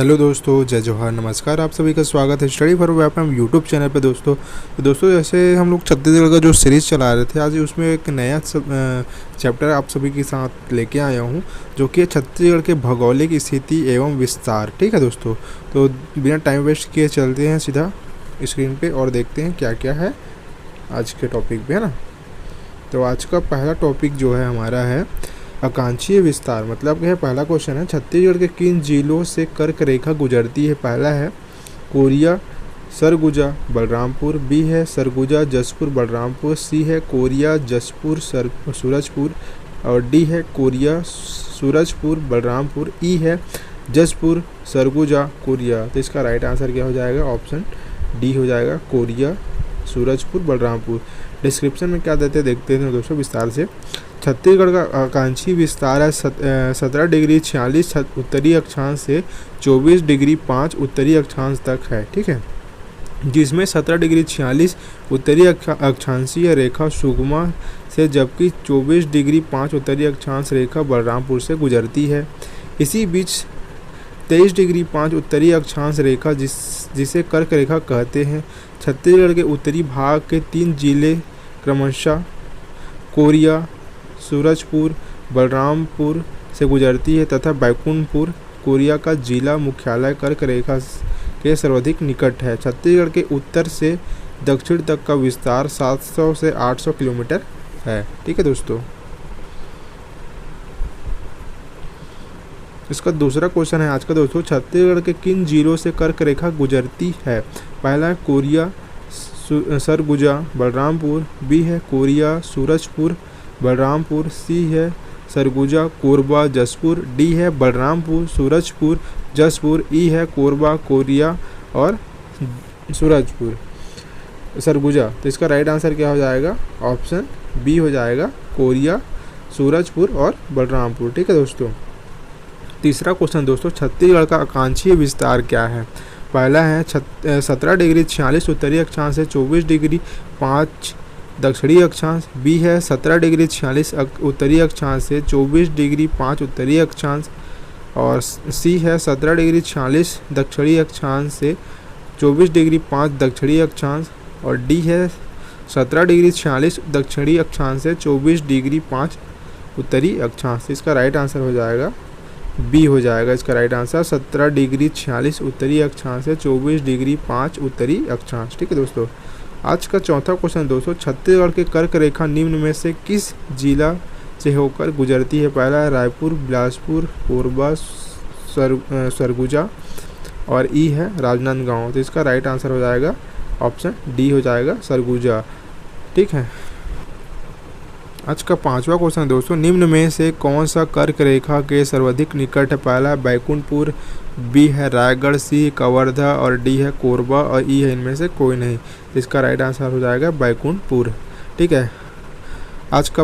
Hello दोस्तों, जय जवाहर, नमस्कार। आप सभी का स्वागत है स्टडी फॉर वेब हम यूट्यूब चैनल पे। दोस्तों जैसे हम लोग छत्तीसगढ़ का जो सीरीज़ चला रहे थे, आज उसमें एक नया चैप्टर आप सभी के साथ लेके आया हूँ, जो कि छत्तीसगढ़ के भौगोलिक स्थिति एवं विस्तार। ठीक है दोस्तों, तो बिना टाइम वेस्ट किए चलते हैं सीधा स्क्रीन पे और देखते हैं क्या क्या है आज के टॉपिक पे, है ना। तो आज का पहला टॉपिक जो है हमारा है आकांक्षीय विस्तार। मतलब यह पहला क्वेश्चन है, छत्तीसगढ़ के किन जिलों से कर्क रेखा गुजरती है। पहला है कोरिया, सरगुजा, बलरामपुर। बी है सरगुजा, जसपुर, बलरामपुर। सी है कोरिया, जसपुर, सूरजपुर। और डी है कोरिया, सूरजपुर, बलरामपुर। ई है जसपुर, सरगुजा, कोरिया। तो इसका राइट आंसर क्या हो जाएगा? ऑप्शन डी हो जाएगा, कोरिया, सूरजपुर, बलरामपुर। डिस्क्रिप्शन में क्या देते हैं देखते हैं दोस्तों विस्तार से। छत्तीसगढ़ का आकांक्षी विस्तार है 17 डिग्री 46 उत्तरी अक्षांश से 24 डिग्री 5 उत्तरी अक्षांश तक है। ठीक है, जिसमें 17 डिग्री 46 उत्तरी अक्षांशीय रेखा सुगमा से, जबकि 24 डिग्री 5 उत्तरी अक्षांश रेखा बलरामपुर से गुजरती है। इसी बीच 23 डिग्री 5 उत्तरी अक्षांश रेखा जिसे कर्क रेखा कहते हैं, छत्तीसगढ़ के उत्तरी भाग के 3 जिले क्रमशः कोरिया, सूरजपुर, बलरामपुर से गुजरती है तथा बैकुंठपुर कोरिया का जिला मुख्यालय कर्क रेखा के सर्वाधिक निकट है। छत्तीसगढ़ के उत्तर से दक्षिण तक का विस्तार 700 से 800 किलोमीटर है। ठीक है दोस्तों, इसका दूसरा क्वेश्चन है आज का दोस्तों, छत्तीसगढ़ के किन जिलों से कर्क रेखा गुजरती है। पहला है कोरिया, सरगुजा, बलरामपुर। बी है कोरिया, सूरजपुर, बलरामपुर। सी है सरगुजा, कोरबा, जसपुर। डी है बलरामपुर, सूरजपुर, जसपुर। ई है कोरबा, कोरिया और सूरजपुर, सरगुजा। तो इसका राइट आंसर क्या हो जाएगा? ऑप्शन बी हो जाएगा, कोरिया, सूरजपुर और बलरामपुर। ठीक है दोस्तों, तीसरा क्वेश्चन दोस्तों, छत्तीसगढ़ का आकांक्षीय विस्तार क्या है। पहला है 17 डिग्री 46 उत्तरी अक्षांश से 24 डिग्री 5 दक्षिणी अक्षांश। बी है 17 डिग्री 46 उत्तरी अक्षांश से 24 डिग्री 5 उत्तरी अक्षांश। और सी है 17 डिग्री 46 दक्षिणी अक्षांश से 24 डिग्री 5 दक्षिणी अक्षांश। और डी है 17 डिग्री 46 दक्षिणी अक्षांश से 24 डिग्री 5 उत्तरी अक्षांश। इसका राइट आंसर हो जाएगा बी हो जाएगा इसका राइट आंसर, 17 डिग्री 46 उत्तरी अक्षांश से 24 डिग्री 5 उत्तरी अक्षांश। ठीक है दोस्तों, आज का चौथा क्वेश्चन दोस्तों, छत्तीसगढ़ के कर्क रेखा निम्न में से किस जिला से होकर गुजरती है। पहला है रायपुर, बिलासपुर, कोरबा, सरगुजा और ई है राजनांदगांव। तो इसका राइट आंसर हो जाएगा ऑप्शन डी हो जाएगा, सरगुजा। ठीक है, आज का पांचवा क्वेश्चन दोस्तों, निम्न में से कौन सा कर्क रेखा के सर्वाधिक निकट है। पहला है बैकुंठपुर। बी है रायगढ़। सी कवर्धा और डी है कोरबा और ई है इनमें से कोई नहीं। इसका राइट आंसर हो जाएगा बैकुंठपुर। ठीक है, आज का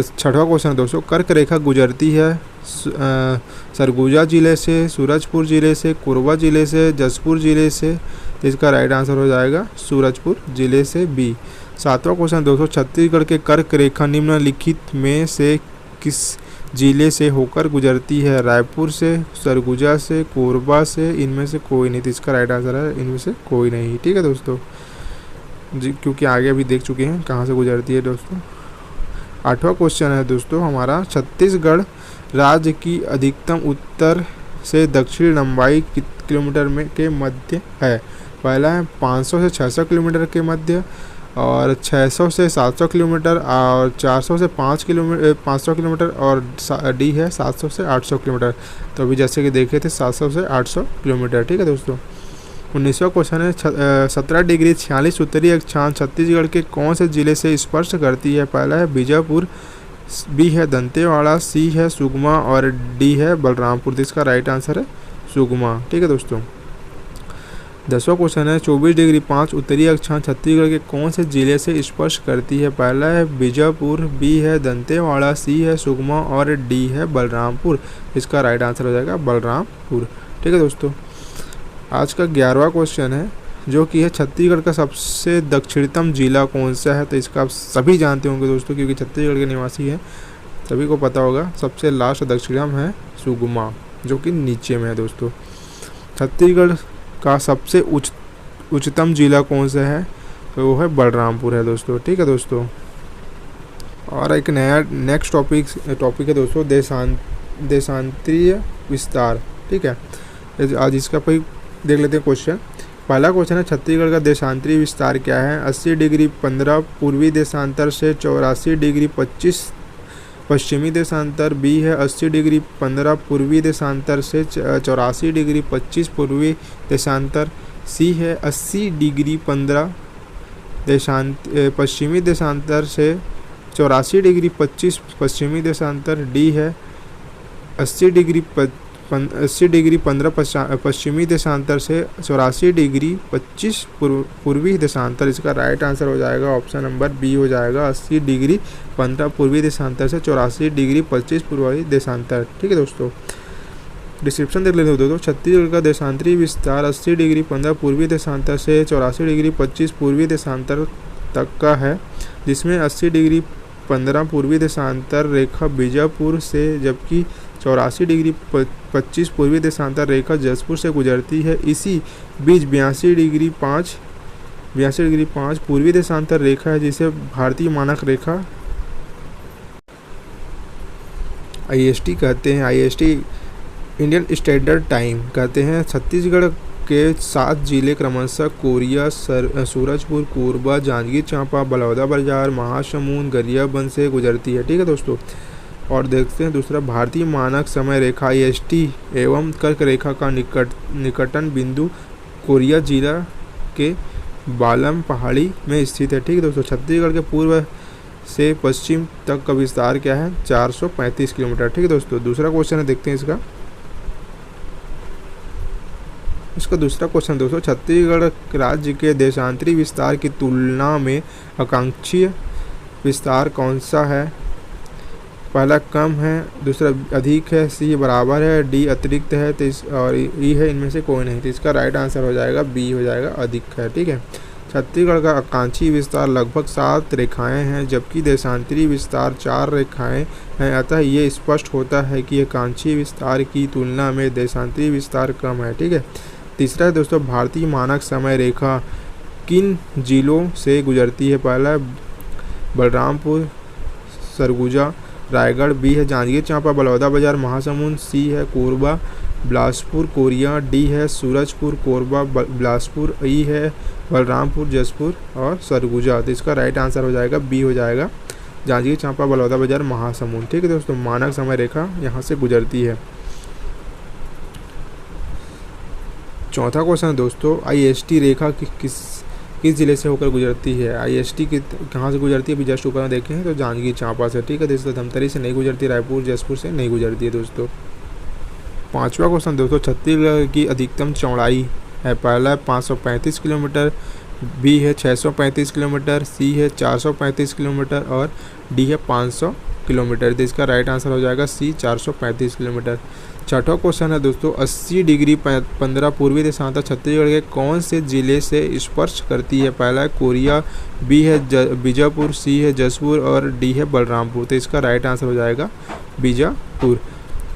छठवां क्वेश्चन दोस्तों, कर्क रेखा गुजरती है सरगुजा जिले से, सूरजपुर जिले से, कोरबा जिले से, जसपुर जिले से। इसका राइट आंसर हो जाएगा सूरजपुर जिले से, बी। सातवां क्वेश्चन दोस्तों, छत्तीसगढ़ के कर्क रेखा निम्नलिखित में से किस जिले से होकर गुजरती है। रायपुर से, सरगुजा से, कोरबा से, इनमें से कोई नहीं। तो इसका राइट आंसर है इनमें से कोई नहीं। ठीक है दोस्तों जी, क्योंकि आगे अभी देख चुके हैं कहाँ से गुजरती है दोस्तों। आठवां क्वेश्चन है दोस्तों हमारा, छत्तीसगढ़ राज्य की अधिकतम उत्तर से दक्षिण लंबाई किलोमीटर में के मध्य है। पहला है 500 से 600 किलोमीटर के मध्य, और 600 से 700 किलोमीटर, और 400 से 500 किलोमीटर, और डी है 700 से 800 किलोमीटर। तो अभी जैसे कि देखे थे 700 से 800 किलोमीटर। ठीक है दोस्तों, 19वां क्वेश्चन है, 17 डिग्री 46 उत्तरी अक्षांश छत्तीसगढ़ के कौन से जिले से स्पर्श करती है। पहला है बीजापुर। बी है दंतेवाड़ा। सी है सुकमा और डी है बलरामपुर। इसका राइट आंसर है सुकमा। ठीक है दोस्तों, 10वां क्वेश्चन है, 24 डिग्री 5 उत्तरी अक्षांश छत्तीसगढ़ के कौन से जिले से स्पर्श करती है। पहला है बीजापुर। बी है दंतेवाड़ा। सी है सुकमा और डी है बलरामपुर। इसका राइट आंसर हो जाएगा बलरामपुर। ठीक है दोस्तों, आज का 11वां क्वेश्चन है, जो कि है छत्तीसगढ़ का सबसे दक्षिणतम जिला कौन सा है। तो इसका आप सभी जानते होंगे दोस्तों, क्योंकि छत्तीसगढ़ के निवासी हैं, सभी को पता होगा। सबसे लास्ट दक्षिणतम है सुकमा, जो कि नीचे में है दोस्तों। छत्तीसगढ़ का सबसे उच्चतम जिला कौन सा है? तो वो है बलरामपुर है दोस्तों। ठीक है दोस्तों, और एक नया नेक्स्ट टॉपिक है दोस्तों, देशांतरीय विस्तार। ठीक है, आज इसका कोई देख लेते हैं क्वेश्चन। पहला क्वेश्चन है, छत्तीसगढ़ का देशांतरीय विस्तार क्या है? 80 डिग्री 15 पूर्वी देशांतर से 84 डिग्री 25 पश्चिमी देशांतर। बी है 80 डिग्री 15 पूर्वी देशांतर से 84 डिग्री 25 पूर्वी देशांतर। सी है 80 डिग्री 15 पश्चिमी देशांतर से 84 डिग्री 25 पश्चिमी देशांतर। डी है 80 डिग्री 15 पश्चिमी देशांतर से 84 डिग्री 25 पूर्वी देशांतर। इसका राइट आंसर हो जाएगा ऑप्शन नंबर बी हो जाएगा, 80 डिग्री 15 पूर्वी देशांतर से 84 डिग्री 25 पूर्वी देशांतर। ठीक है दोस्तों, डिस्क्रिप्शन देख लेते हो दोस्तों। छत्तीसगढ़ का देशांतरीय विस्तार 80 डिग्री 15 पूर्वी देशांतर से 84 डिग्री 25 पूर्वी देशांतर तक का है, जिसमें 80 डिग्री 15 पूर्वी देशांतर रेखा बीजापुर से, जबकि 84 डिग्री 25 पूर्वी देशांतर रेखा जसपुर से गुजरती है। इसी बीच 82 डिग्री 5 पूर्वी देशांतर रेखा है, जिसे भारतीय मानक रेखा IST कहते हैं। IST इंडियन स्टैंडर्ड टाइम कहते हैं। छत्तीसगढ़ के 7 जिले क्रमशः कोरिया, सूरजपुर, कोरबा, जांजगीर चांपा, बलौदाबाजार, महासमुंद, गरियाबंद से गुजरती है। ठीक है दोस्तों, और देखते हैं दूसरा, भारतीय मानक समय रेखा IST एवं कर्क रेखा का निकटन बिंदु कोरिया जिला के बालम पहाड़ी में स्थित है। ठीक है दोस्तों, छत्तीसगढ़ के पूर्व से पश्चिम तक का विस्तार क्या है? 435 किलोमीटर। ठीक है दोस्तों, दूसरा क्वेश्चन है, देखते हैं इसका दूसरा क्वेश्चन दोस्तों, छत्तीसगढ़ राज्य के देशांतरी विस्तार की तुलना में आकांक्षीय विस्तार कौन सा है? पहला कम है, दूसरा अधिक है, सी बराबर है, डी अतिरिक्त है, और ई है इनमें से कोई नहीं। तो इसका राइट आंसर हो जाएगा बी हो जाएगा, अधिक है। ठीक है, छत्तीसगढ़ का आकांक्षी विस्तार लगभग 7 रेखाएं हैं, जबकि देशांतरी विस्तार 4 रेखाएं हैं। अतः ये स्पष्ट होता है कि आकांक्षी विस्तार की तुलना में देशांतरी विस्तार कम है। ठीक है, तीसरा है दोस्तों, भारतीय मानक समय रेखा किन जिलों से गुजरती है? पहला बलरामपुर, सरगुजा, रायगढ़। बी है जांजगीर चांपा, बलौदाबाजार, महासमुंद। सी है कोरबा, बिलासपुर, कोरिया। डी है सूरजपुर, कोरबा, बिलासपुर। ई है बलरामपुर, जसपुर और सरगुजा। तो इसका राइट आंसर हो जाएगा बी हो जाएगा, जांजगीर चांपा, बलौदाबाजार, महासमुंद। ठीक है दोस्तों, मानक समय रेखा यहाँ से गुजरती है। चौथा क्वेश्चन है दोस्तों, IST रेखा किस जिले से होकर गुजरती है? IST कहाँ से गुजरती है? अभी जस्ट ऊपर में देखें हैं तो जांजगीर चांपा से। ठीक है दोस्तों, धमतरी से नहीं गुजरती, रायपुर, जसपुर से नहीं गुजरती है दोस्तों। पांचवा क्वेश्चन दोस्तों, छत्तीसगढ़ की अधिकतम चौड़ाई है? पहला है 535 किलोमीटर, बी है 635 किलोमीटर, सी है 435 किलोमीटर और डी है 500 किलोमीटर। तो इसका राइट आंसर हो जाएगा सी, 435 किलोमीटर। छठा क्वेश्चन है दोस्तों, 80 डिग्री 15 पूर्वी देशांतर छत्तीसगढ़ के कौन से जिले से स्पर्श करती है? पहला है कोरिया, बी है बीजापुर, सी है जसपुर और डी है बलरामपुर। तो इसका राइट आंसर हो जाएगा बीजापुर।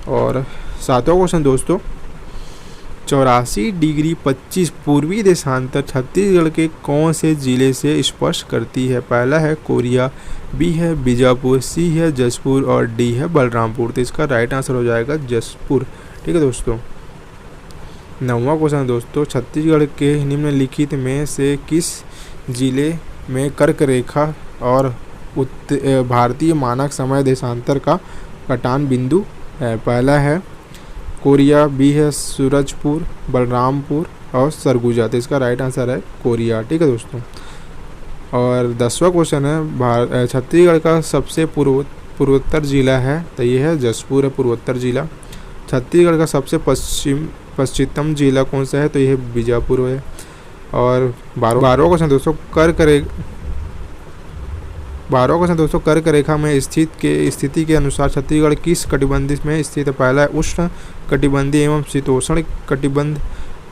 और सातवां क्वेश्चन दोस्तों, 84 डिग्री 25 पूर्वी देशांतर छत्तीसगढ़ के कौन से जिले से स्पर्श करती है? पहला है कोरिया, बी है बीजापुर, सी है जसपुर और डी है बलरामपुर। तो इसका राइट आंसर हो जाएगा जसपुर। ठीक है दोस्तों, नौवां क्वेश्चन दोस्तों, छत्तीसगढ़ के निम्नलिखित में से किस जिले में कर्क रेखा और भारतीय मानक समय देशांतर का कटान बिंदु है? पहला है कोरिया, बी है सूरजपुर, बलरामपुर और सरगुजा। तो इसका राइट आंसर है कोरिया। ठीक है दोस्तों, और 10वां क्वेश्चन है, छत्तीसगढ़ का सबसे पूर्वोत्तर जिला है? तो ये है जसपुर है पूर्वोत्तर जिला। छत्तीसगढ़ का सबसे पश्चिमतम जिला कौन सा है? तो यह बीजापुर है। और 12वां क्वेश्चन दोस्तों, कर्क रेखा में स्थिति के अनुसार छत्तीसगढ़ किस कटिबंध में स्थित है? पहला है उष्ण कटिबंधीय एवं शीतोष्ण कटिबंध,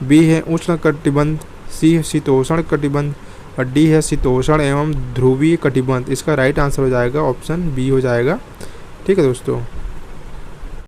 बी है उष्ण कटिबंध, सी है शीतोष्ण कटिबंध और डी है शीतोष्ण एवं ध्रुवीय कटिबंध। इसका राइट आंसर हो जाएगा ऑप्शन बी हो जाएगा। ठीक है दोस्तों।